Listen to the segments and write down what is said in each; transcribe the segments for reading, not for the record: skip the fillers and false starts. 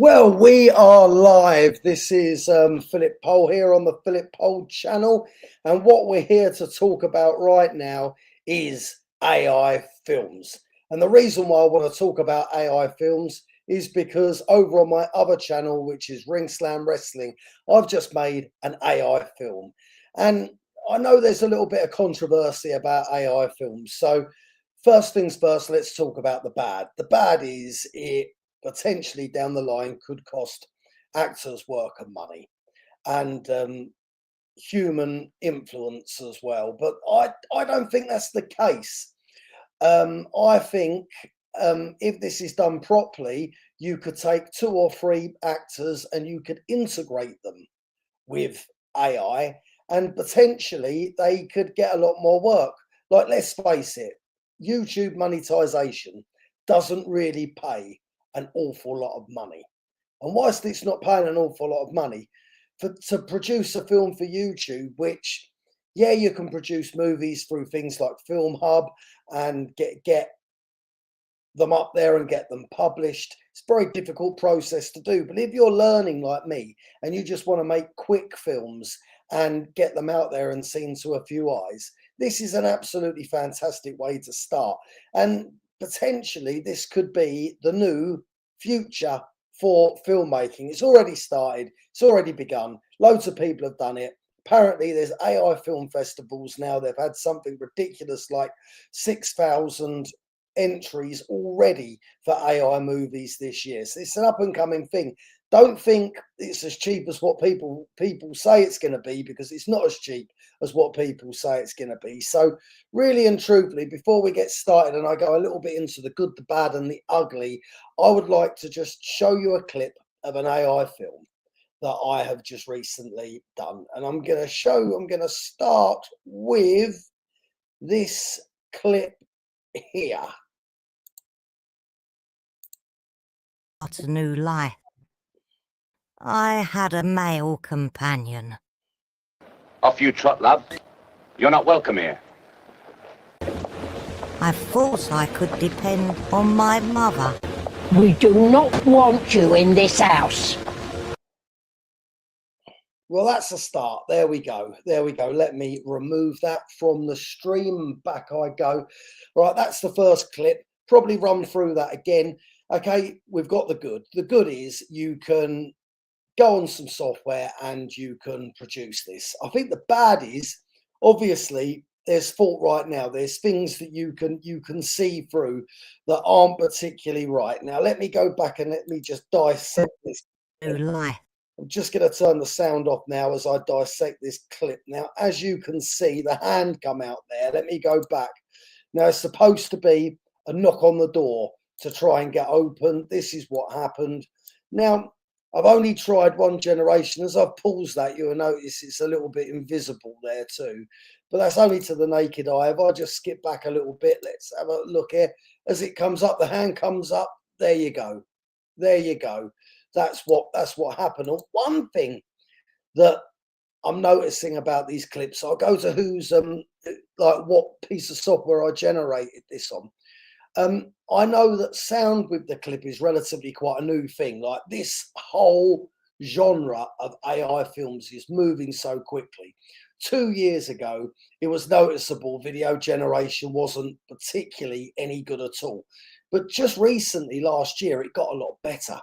Well, we are live. This is Philip Pole here on the Philip Pole channel. And what we're here to talk about right now is AI films. And the reason why I want to talk about AI films is because over on my other channel, which is Ring Slam Wrestling, I've just made an AI film. And I know there's a little bit of controversy about AI films. So first things first, let's talk about the bad. The bad is it potentially down the line could cost actors work and money and human influence as well. But I don't think that's the case. I think if this is done properly, you could take 2 or 3 actors and you could integrate them with AI and potentially they could get a lot more work. Like, let's face it, YouTube monetization doesn't really pay an awful lot of money. And whilst it's not paying an awful lot of money, to produce a film for YouTube, which, yeah, you can produce movies through things like Film Hub and get them up there and get them published. It's a very difficult process to do. But if you're learning like me and you just want to make quick films and get them out there and seen to a few eyes, this is an absolutely fantastic way to start. And potentially this could be the new future for filmmaking. It's already started. It's already begun. Loads of people have done it. Apparently there's AI film festivals now. They've had something ridiculous like 6,000 entries already for AI movies this year. So it's an up and coming thing. Don't think it's as cheap as what people say it's going to be, because it's not as cheap as what people say it's going to be. So really and truthfully, before we get started and I go a little bit into the good, the bad and the ugly, I would like to just show you a clip of an AI film that I have just recently done. And I'm going to start with this clip here. What a new life. I had a male companion. Off you trot, love. You're not welcome here. I thought I could depend on my mother. We do not want you in this house. Well, that's a start. There we go. There we go. Let me remove that from the stream. Back I go. All right, that's the first clip. Probably run through that again. Okay, we've got the good. The good is you can go on some software and you can produce this. I think the bad is, obviously, there's fault right now. There's things that you can see through that aren't particularly right. Now, let me go back and let me just dissect this. New life. I'm just going to turn the sound off now as I dissect this clip. Now, as you can see, the hand come out there. Let me go back. Now, it's supposed to be a knock on the door to try and get open. This is what happened. Now, I've only tried one generation. As I've paused that, you'll notice it's a little bit invisible there too. But that's only to the naked eye. If I just skip back a little bit, let's have a look here. As it comes up, the hand comes up. There you go. There you go. That's what happened. And one thing that I'm noticing about these clips, I'll go to who's like what piece of software I generated this on. I know that sound with the clip is relatively quite a new thing. Like, this whole genre of AI films is moving so quickly. 2 years ago, it was noticeable video generation wasn't particularly any good at all. But just recently, last year, it got a lot better.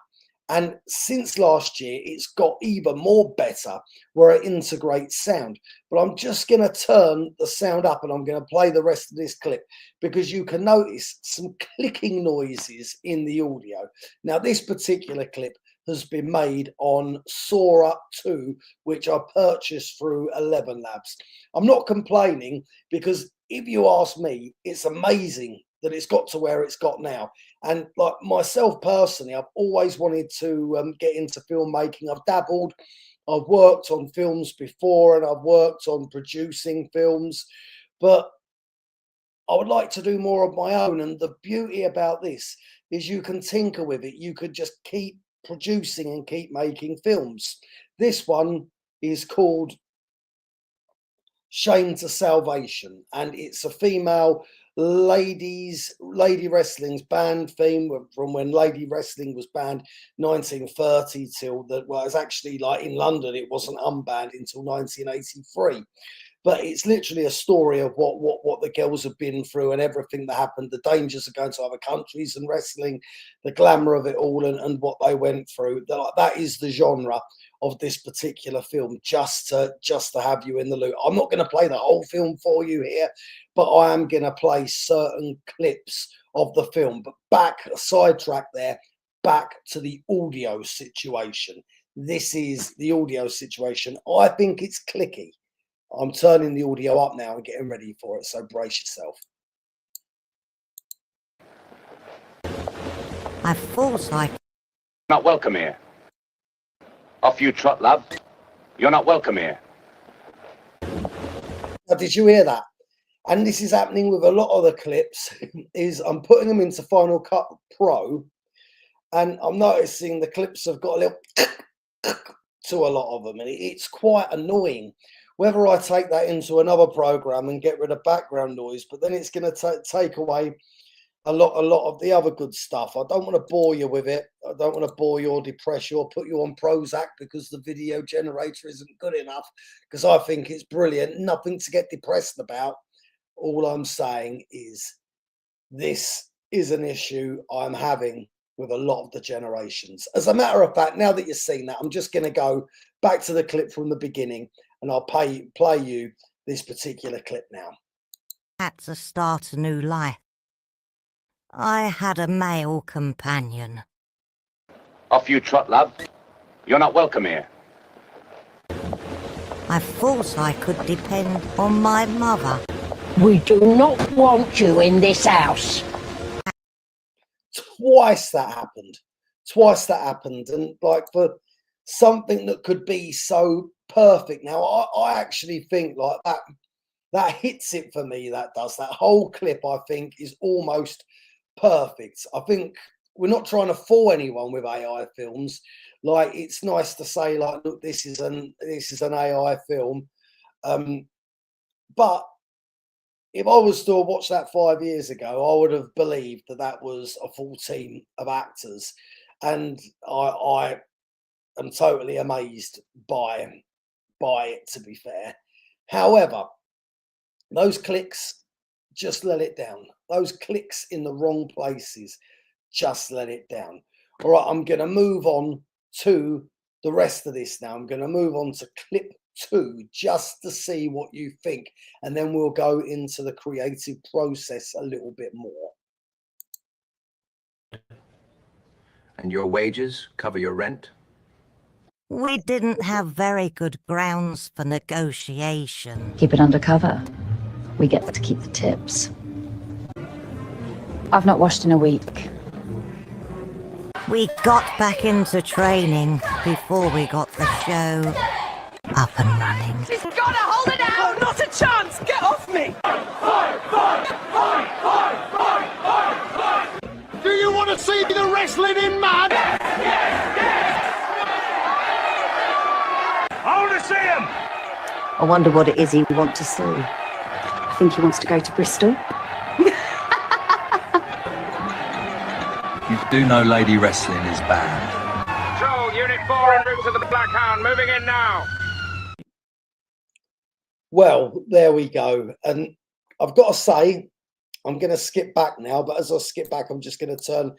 And since last year, it's got even more better where it integrates sound. But I'm just going to turn the sound up and I'm going to play the rest of this clip because you can notice some clicking noises in the audio. Now, this particular clip has been made on Sora 2, which I purchased through 11 Labs. I'm not complaining because, if you ask me, it's amazing that it's got to where it's got now. And like myself personally, I've always wanted to get into filmmaking. I've dabbled, I've worked on films before, and I've worked on producing films, but I would like to do more of my own. And the beauty about this is you can tinker with it. You could just keep producing and keep making films. This one is called Shame to Salvation, and it's a female lady wrestling's banned theme from when lady wrestling was banned 1930 till that. Well, it's actually like in London, it wasn't unbanned until 1983. But it's literally a story of what the girls have been through and everything that happened, the dangers of going to other countries and wrestling, the glamour of it all, and what they went through. That is the genre of this particular film, just to have you in the loop. I'm not going to play the whole film for you here, but I am going to play certain clips of the film. But sidetrack there, back to the audio situation. This is the audio situation. I think it's clicky. I'm turning the audio up now and getting ready for it, so brace yourself. I thought I... Not welcome here. Off you trot, love. You're not welcome here. Now, did you hear that? And this is happening with a lot of the clips, is I'm putting them into Final Cut Pro, and I'm noticing the clips have got a little to a lot of them, and it's quite annoying. Whether I take that into another program and get rid of background noise, but then it's going to take away a lot of the other good stuff. I don't want to bore you with it. I don't want to bore you or depress you or put you on Prozac because the video generator isn't good enough, because I think it's brilliant. Nothing to get depressed about. All I'm saying is this is an issue I'm having with a lot of the generations. As a matter of fact, now that you've seen that, I'm just going to go back to the clip from the beginning, and I'll play you this particular clip now. Had to start a new life. I had a male companion. Off you trot, love. You're not welcome here. I thought I could depend on my mother. We do not want you in this house. Twice that happened, and like for something that could be so perfect. Now I actually think like that hits it for me. That whole clip, I think, is almost perfect. I think we're not trying to fool anyone with AI films. Like, it's nice to say like, look, this is an AI film, but if I was to watch that 5 years ago, I would have believed that was a full team of actors, and I am totally amazed by it, to be fair. However, those clicks, just let it down. Those clicks in the wrong places, just let it down. All right, I'm going to move on to the rest of this now. I'm going to move on to clip 2 just to see what you think, and then we'll go into the creative process a little bit more. And your wages cover your rent? We didn't have very good grounds for negotiation. Keep it undercover. We get to keep the tips. I've not washed in a week. We got back into training before we got the show up and running. She's gotta hold it out! Oh, not a chance! Get off me! Do you want to see the wrestling in mud? I want to see him! I wonder what it is he wants to see. I think he wants to go to Bristol. You do know lady wrestling is banned. Control, Unit 4 en route to the Black Hound. Moving in now. Well, there we go. And I've got to say, I'm going to skip back now, but as I skip back, I'm just going to turn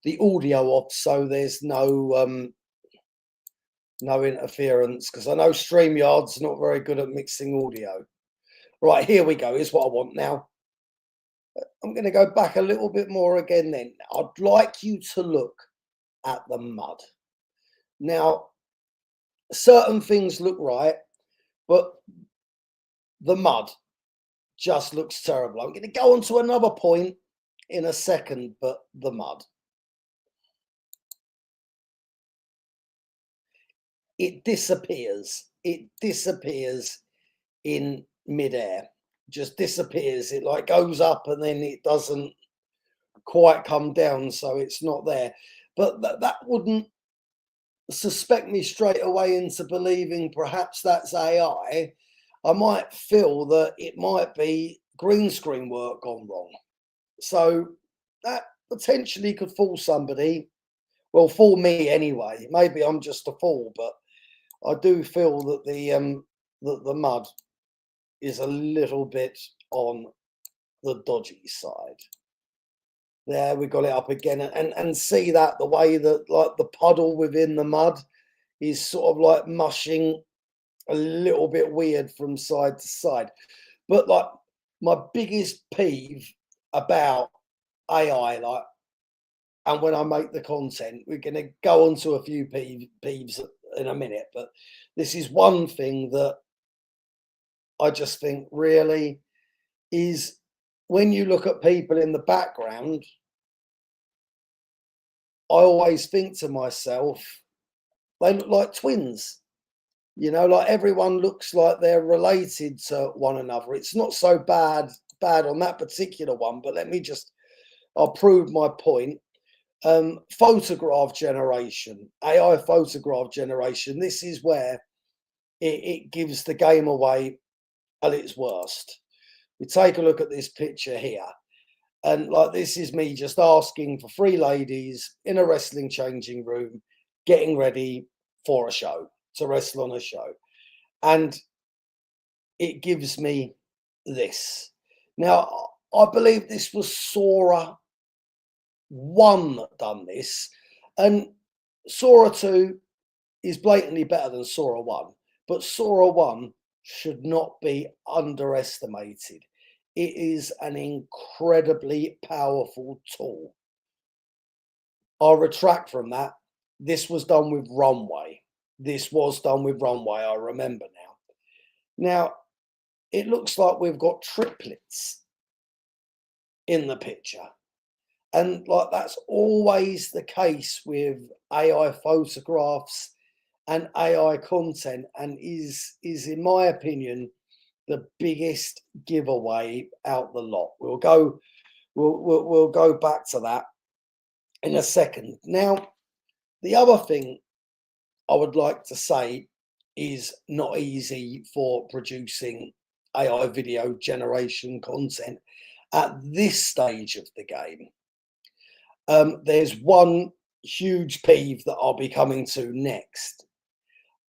the audio off so there's no interference, because I know StreamYard's not very good at mixing audio. Right, here we go. Here's what I want now. I'm going to go back a little bit more again then. I'd like you to look at the mud. Now, certain things look right, but the mud just looks terrible. I'm going to go on to another point in a second, but the mud. It disappears. It disappears in midair. Just disappears. It like goes up and then it doesn't quite come down, so it's not there. But that wouldn't suspect me straight away into believing perhaps that's AI. I might feel that it might be green screen work gone wrong. So that potentially could fool somebody. Well, fool me anyway. Maybe I'm just a fool, but I do feel that the mud is a little bit on the dodgy side. There, we got it up again, and see that the way that like the puddle within the mud is sort of like mushing a little bit weird from side to side. But like my biggest peeve about AI, like, and when I make the content, we're going to go on to a few peeves in a minute, but this is one thing that I just think really is when you look at people in the background, I always think to myself, they look like twins. You know, like everyone looks like they're related to one another. It's not so bad on that particular one, but I'll prove my point. Photograph generation, AI photograph generation. This is where it gives the game away at its worst. We take a look at this picture here. And like, this is me just asking for three ladies in a wrestling changing room, getting ready for a show, to wrestle on a show. And it gives me this. Now, I believe this was Sora 1 that done this. And Sora 2 is blatantly better than Sora 1. But Sora 1 should not be underestimated. It is an incredibly powerful tool. I'll retract from that. This was done with Runway. I remember now. Now, it looks like we've got triplets in the picture. And like that's always the case with AI photographs and AI content, and is in my opinion the biggest giveaway out the lot. We'll go back to that in a second. Now, the other thing I would like to say is not easy for producing AI video generation content at this stage of the game. There's one huge peeve that I'll be coming to next,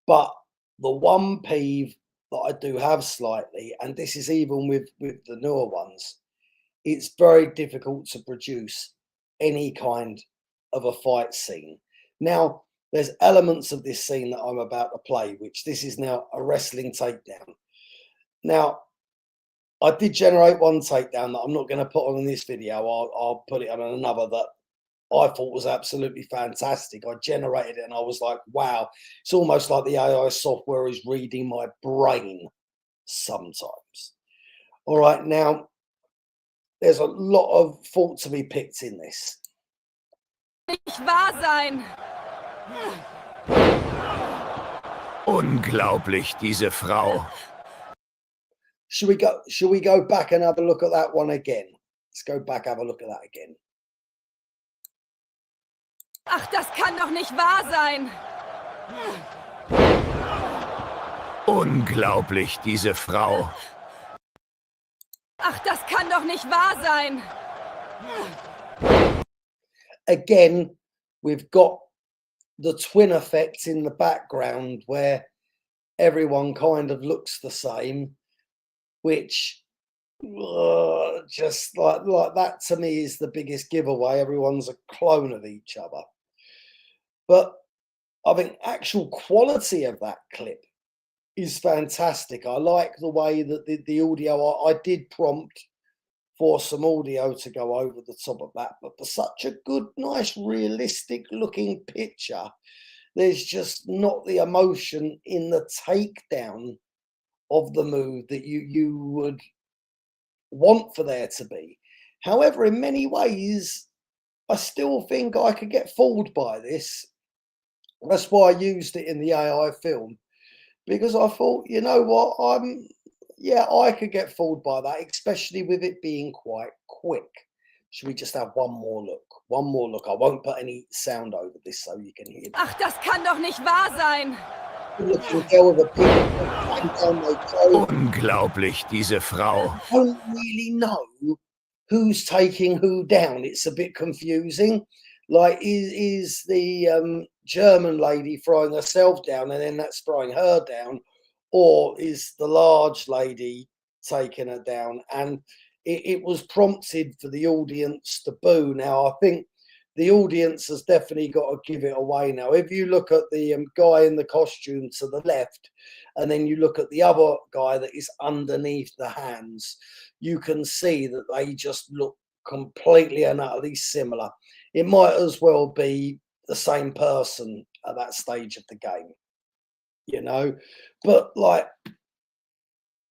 but the one peeve that I do have slightly, and this is even with the newer ones, it's very difficult to produce any kind of a fight scene. Now, there's elements of this scene that I'm about to play, which this is now a wrestling takedown. Now, I did generate one takedown that I'm not going to put on in this video. I'll put it on another that I thought was absolutely fantastic. I generated it and I was like, wow, it's almost like the AI software is reading my brain sometimes. All right, now, there's a lot of fault to be picked in this. Nicht wahr sein. Unglaublich, diese Frau. Should we go back and have a look at that one again? Let's go back, have a look at that again. Ach, das kann doch nicht wahr sein. Unglaublich, diese Frau. Ach, das kann doch nicht wahr sein. Again, we've got the twin effect in the background where everyone kind of looks the same, which just like that to me is the biggest giveaway. Everyone's a clone of each other. But I think actual quality of that clip is fantastic. I like the way that the audio, I did prompt for some audio to go over the top of that, but for such a good, nice, realistic looking picture, there's just not the emotion in the takedown of the move that you would want for there to be. However, in many ways, I still think I could get fooled by this. That's why I used it in the AI film, because I thought, you know what, I could get fooled by that, especially with it being quite quick. Should we just have one more look? One more look. I won't put any sound over this so you can hear. Ach, das kann doch nicht wahr sein. Unglaublich, diese Frau. I don't really know who's taking who down. It's a bit confusing. Like, is the German lady throwing herself down and then that's throwing her down, or is the large lady taking her down? And it was prompted for the audience to boo. Now, I think the audience has definitely got to give it away now. If you look at the guy in the costume to the left, and then you look at the other guy that is underneath the hands, you can see that they just look completely and utterly similar. It might as well be the same person at that stage of the game, you know. But like,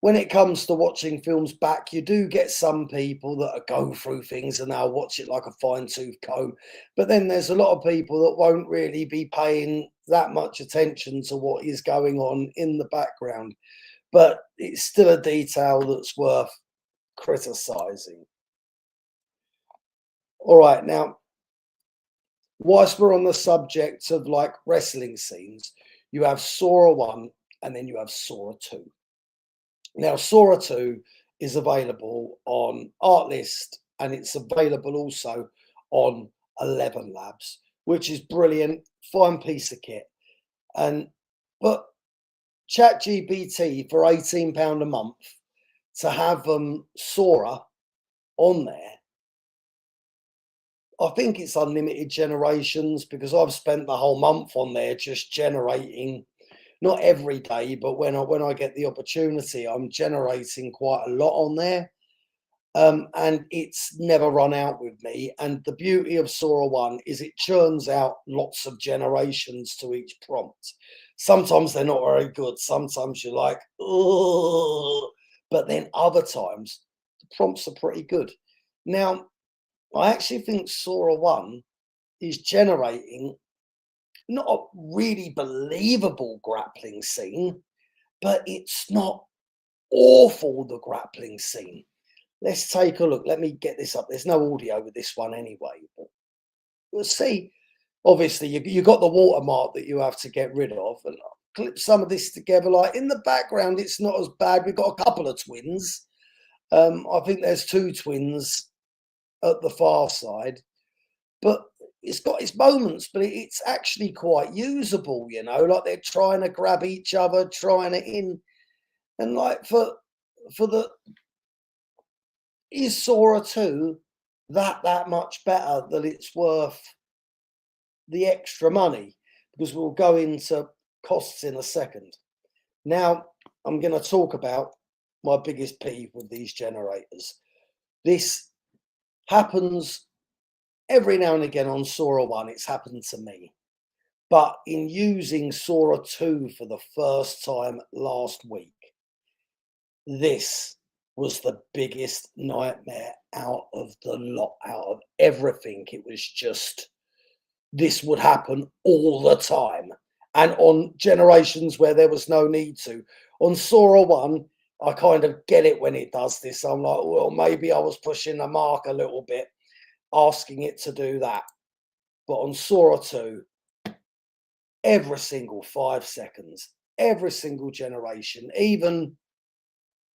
when it comes to watching films back, you do get some people that go through things and they'll watch it like a fine-tooth comb. But then there's a lot of people that won't really be paying that much attention to what is going on in the background. But it's still a detail that's worth criticizing. All right, now, whilst we're on the subject of like wrestling scenes, you have Sora 1 and then you have Sora 2. Now, Sora 2 is available on Artlist and it's available also on 11 Labs, which is brilliant, fine piece of kit. But ChatGPT for £18 a month to have Sora on there, I think it's unlimited generations, because I've spent the whole month on there just generating. Not every day, but when I get the opportunity, I'm generating quite a lot on there. And it's never run out with me. And the beauty of Sora 1 is it churns out lots of generations to each prompt. Sometimes they're not very good. Sometimes you're like, oh, but then other times the prompts are pretty good. Now, I actually think Sora 1 is generating not a really believable grappling scene, but it's not awful, the grappling scene. Let's take a look. Let me get this up. There's no audio with this one anyway. But we'll see. Obviously, you got the watermark that you have to get rid of. And I'll clip some of this together. Like, in the background, it's not as bad. We've got a couple of twins. I think there's 2 twins at the far side. But it's got its moments, but it's actually quite usable, you know, like they're trying to grab each other, trying it in. And like for the, is Sora 2 that much better that it's worth the extra money? Because we'll go into costs in a second. Now, I'm going to talk about my biggest peeve with these generators. This happens every now and again on Sora 1, it's happened to me. But in using Sora 2 for the first time last week, this was the biggest nightmare out of the lot, out of everything. It was just, this would happen all the time. And on generations where there was no need to. On Sora 1, I kind of get it when it does this. I'm like, well, maybe I was pushing the mark a little bit, asking it to do that. But on Sora 2, every single 5 seconds, every single generation, even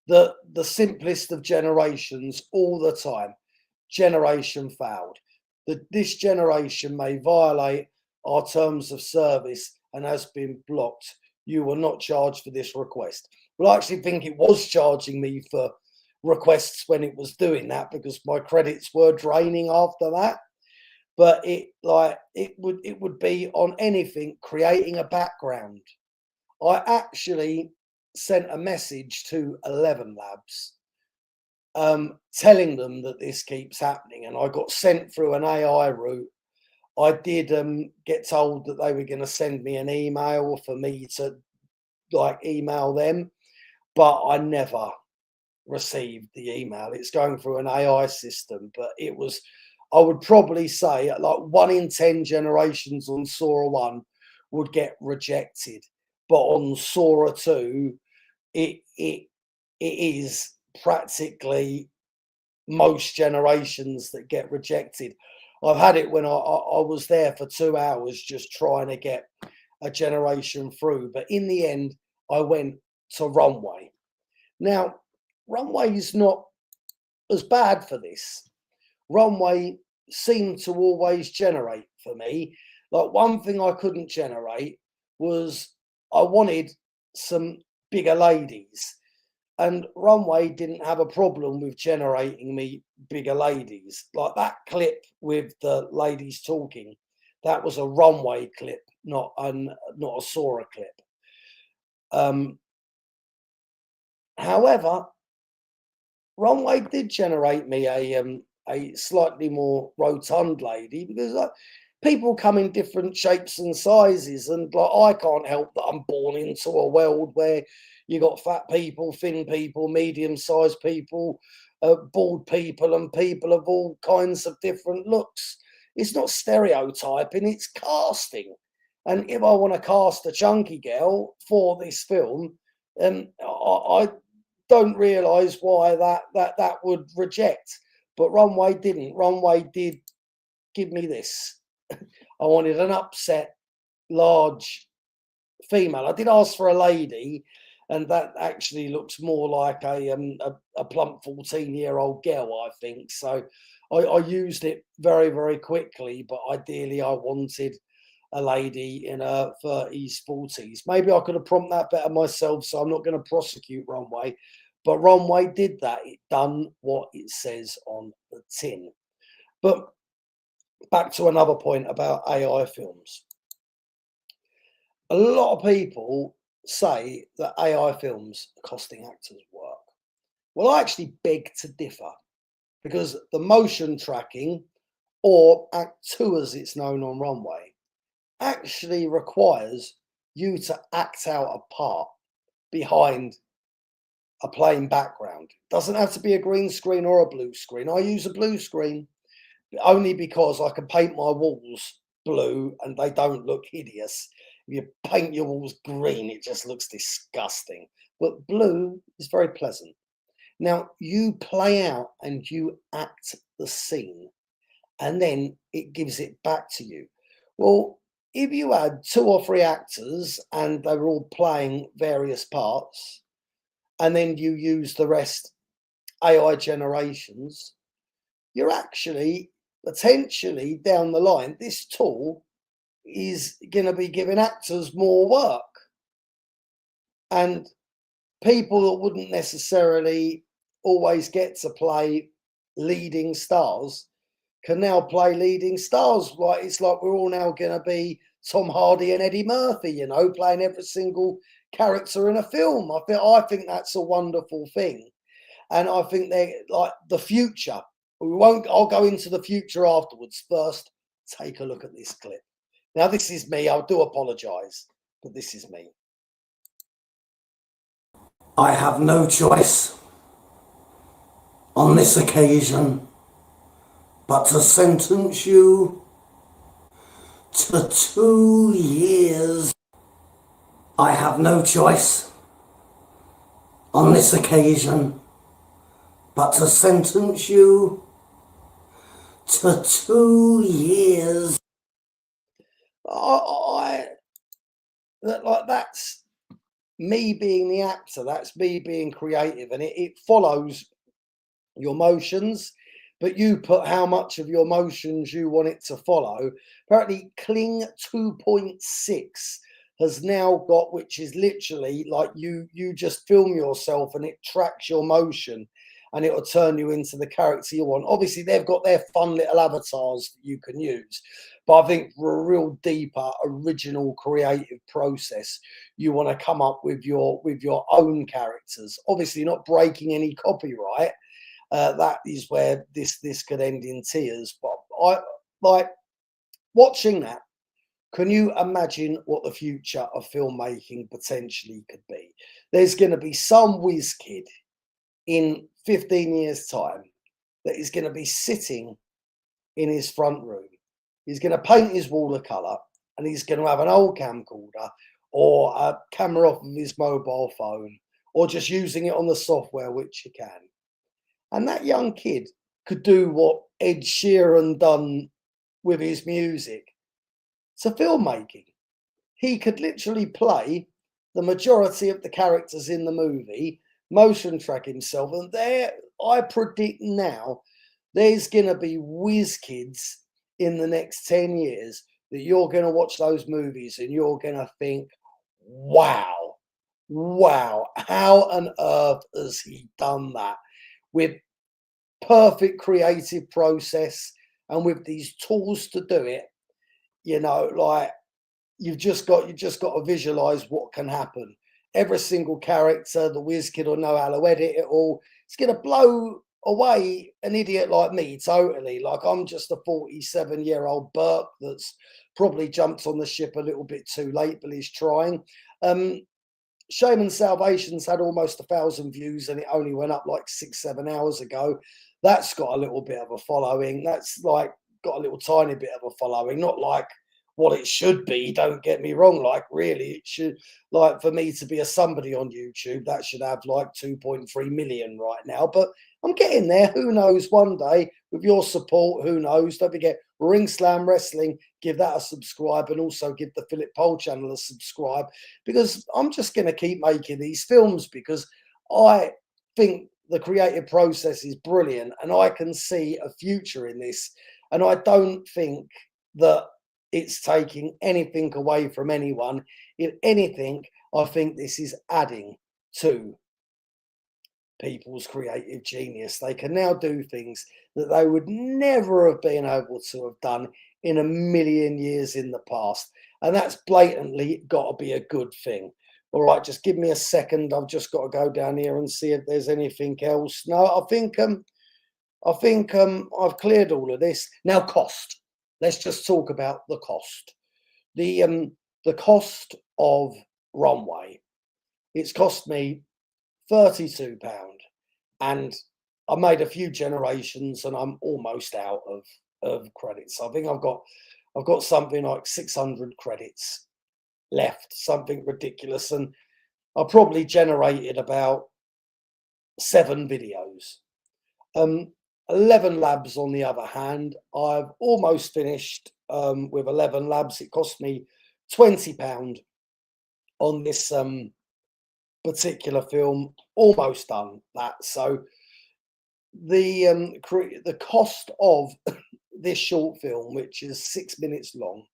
the simplest of generations, all the time, generation failed. This generation may violate our terms of service and has been blocked. You were not charged for this request. Well, I actually think it was charging me for requests when it was doing that, because my credits were draining after that. But it would be on anything creating a background. I actually sent a message to 11 Labs telling them that this keeps happening, and I got sent through an AI route. I did get told that they were going to send me an email for me to like email them, but I never received the email. It's going through an AI system, but it was, I would probably say, like 1 in 10 generations on Sora 1 would get rejected, but on Sora 2, it is practically most generations that get rejected. I've had it when I was there for 2 hours just trying to get a generation through, but in the end, I went to Runway. Now, Runway is not as bad for this. Runway seemed to always generate for me. Like, one thing I couldn't generate was I wanted some bigger ladies, and Runway didn't have a problem with generating me bigger ladies. Like that clip with the ladies talking, that was a Runway clip, not a Sora clip. However, Runway did generate me a slightly more rotund lady, because people come in different shapes and sizes, and like I can't help that I'm born into a world where you got fat people, thin people, medium-sized people, bald people, and people of all kinds of different looks. It's not stereotyping, it's casting. And if I want to cast a chunky girl for this film, I don't realise why that would reject. But Runway didn't. Runway did give me this. I wanted an upset, large female. I did ask for a lady, and that actually looks more like a plump 14-year-old girl, I think. So I used it very, very quickly, but ideally I wanted a lady in her 30s, 40s. Maybe I could have prompted that better myself, so I'm not going to prosecute Runway. But Runway did that. It done what it says on the tin. But back to another point about AI films. A lot of people say that AI films are costing actors work. Well, I actually beg to differ, because the motion tracking, or Act 2 as it's known on Runway, actually requires you to act out a part behind a plain background. It doesn't have to be a green screen or a blue screen. I use a blue screen only because I can paint my walls blue and they don't look hideous. If you paint your walls green, it just looks disgusting. But blue is very pleasant. Now, you play out and you act the scene, and then it gives it back to you. Well, if you had 2 or 3 actors and they were all playing various parts, and then you use the rest AI generations, you're actually potentially down the line, this tool is going to be giving actors more work. And people that wouldn't necessarily always get to play leading stars can now play leading stars. Like, it's like we're all now going to be Tom Hardy and Eddie Murphy, you know, playing every single character in a film. I think that's a wonderful thing. And I think they're like the future. I'll go into the future afterwards. First, take a look at this clip. Now, this is me. I do apologise, but this is me. I have no choice on this occasion but to sentence you to 2 years. I have no choice on this occasion but to sentence you to 2 years. That's me being the actor. That's me being creative, and it follows your motions, but you put how much of your motions you want it to follow. Apparently, Kling 2.6 has now got, which is literally like you just film yourself and it tracks your motion and it'll turn you into the character you want. Obviously, they've got their fun little avatars that you can use. But I think for a real deeper, original, creative process, you want to come up with your own characters. Obviously, not breaking any copyright. That is where this could end in tears. But I like watching that. Can you imagine what the future of filmmaking potentially could be? There's going to be some whiz kid in 15 years' time that is going to be sitting in his front room. He's going to paint his wall a colour, and he's going to have an old camcorder or a camera off of his mobile phone, or just using it on the software, which you can. And that young kid could do what Ed Sheeran done with his music to filmmaking. He could literally play the majority of the characters in the movie, motion track himself, and there I predict now there's going to be whiz kids in the next 10 years that you're going to watch those movies and you're going to think, wow, how on earth has he done that with perfect creative process and with these tools to do it? You know, like you've just got to visualize what can happen. Every single character, the whiz kid will know how to edit it all. It's going to blow away an idiot like me totally. Like, I'm just a 47-year-old Burke that's probably jumped on the ship a little bit too late, but he's trying. Shaman Salvation's had almost 1,000 views and it only went up like 6-7 hours ago. That's got a little bit of a following. That's like got a little tiny bit of a following, not like what it should be, don't get me wrong. Like, really, it should, like, for me to be a somebody on YouTube, that should have like 2.3 million right now. But I'm getting there. Who knows? One day, with your support, who knows? Don't forget Ring Slam Wrestling. Give that a subscribe, and also give the Philip Pole channel a subscribe, because I'm just going to keep making these films because I think the creative process is brilliant, and I can see a future in this. And I don't think that it's taking anything away from anyone. If anything, I think this is adding to people's creative genius. They can now do things that they would never have been able to have done in a million years in the past. And that's blatantly got to be a good thing. All right, just give me a second. I've just got to go down here and see if there's anything else. No, I think I've cleared all of this. Now, cost. Let's just talk about the cost. The cost of Runway. It's cost me £32, and I made a few generations, and I'm almost out of credits. I think I've got something like 600 credits left, something ridiculous, and I probably generated about 7 videos. 11 labs, on the other hand, I've almost finished with 11 labs. It cost me £20 on this particular film. Almost done that. So the cost of this short film, which is 6 minutes long,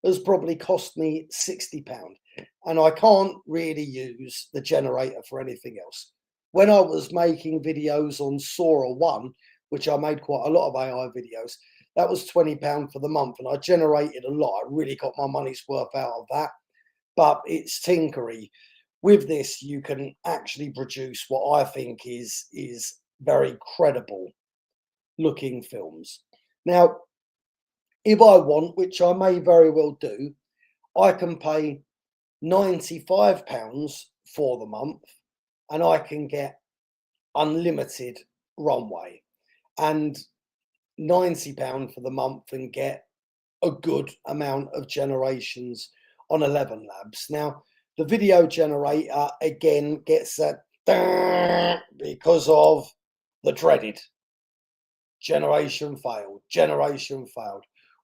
has probably cost me £60, and I can't really use the generator for anything else. When I was making videos on Sora 1, which I made quite a lot of AI videos, that was £20 for the month, and I generated a lot. I really got my money's worth out of that. But it's tinkery. With this, you can actually produce what I think is very credible looking films. Now, if I want, which I may very well do, I can pay £95 for the month, and I can get unlimited Runway, and £90 for the month and get a good amount of generations on 11 labs. Now, the video generator again gets that because of the dreaded generation failed.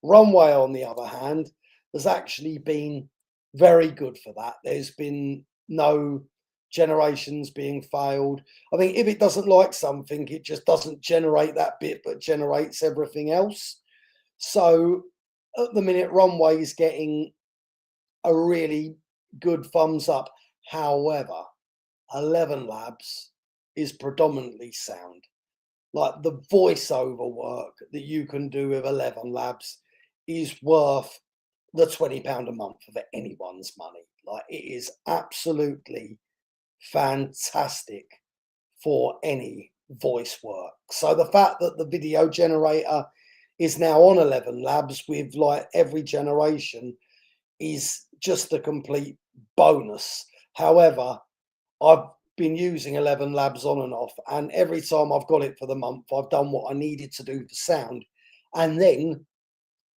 Runway, on the other hand, has actually been very good for that. There's been no generations being failed. I think if it doesn't like something, it just doesn't generate that bit, but generates everything else. So at the minute, Runway is getting a really good thumbs up. However, 11 labs is predominantly sound. Like, the voiceover work that you can do with 11 labs is worth the £20 a month for anyone's money. Like, it is absolutely fantastic for any voice work. So the fact that the video generator is now on 11 labs with like every generation is just a complete bonus. However, I've been using 11 labs on and off, and every time I've got it for the month, I've done what I needed to do for sound, and then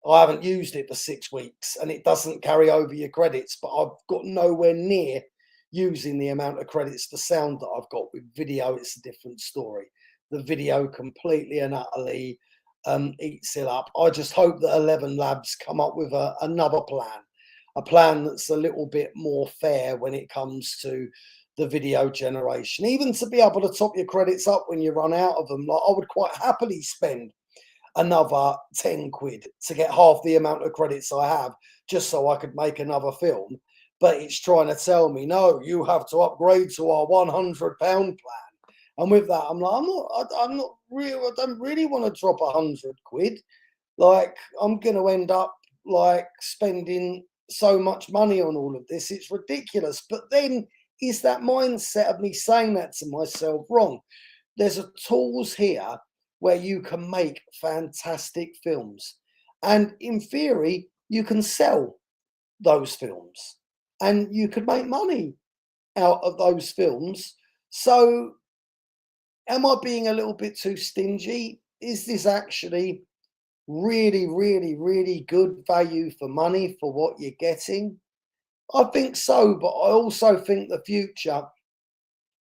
I haven't used it for 6 weeks, and it doesn't carry over your credits. But I've got nowhere near using the amount of credits for sound that I've got. With video, it's a different story. The video completely and utterly eats it up. I just hope that 11 labs come up with another plan, a plan that's a little bit more fair when it comes to the video generation, even to be able to top your credits up when you run out of them. Like, I would quite happily spend another 10 quid to get half the amount of credits I have, just so I could make another film. But it's trying to tell me, no, you have to upgrade to our £100 plan. And with that, I'm like, I'm not really, I don't really want to drop 100 quid. Like, I'm going to end up like spending so much money on all of this. It's ridiculous. But then is that mindset of me saying that to myself wrong? There's a tools here where you can make fantastic films. And in theory, you can sell those films and you could make money out of those films. So am I being a little bit too stingy? Is this actually really, really, really good value for money for what you're getting? I think so, but I also think the future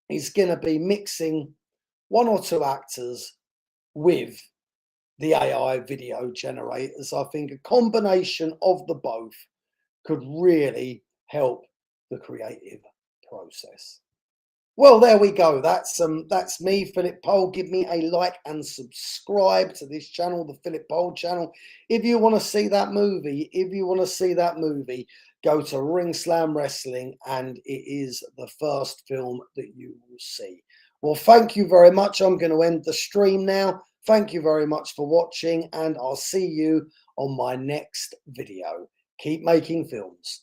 is going to be mixing one or two actors with the AI video generators. I think a combination of the both could really help the creative process. Well, there we go. That's me, Philip Pole. Give me a like and subscribe to this channel, the Philip Pole channel. If you want to see that movie, go to Ring Slam Wrestling, and it is the first film that you will see. Well, thank you very much. I'm going to end the stream now. Thank you very much for watching, and I'll see you on my next video. Keep making films.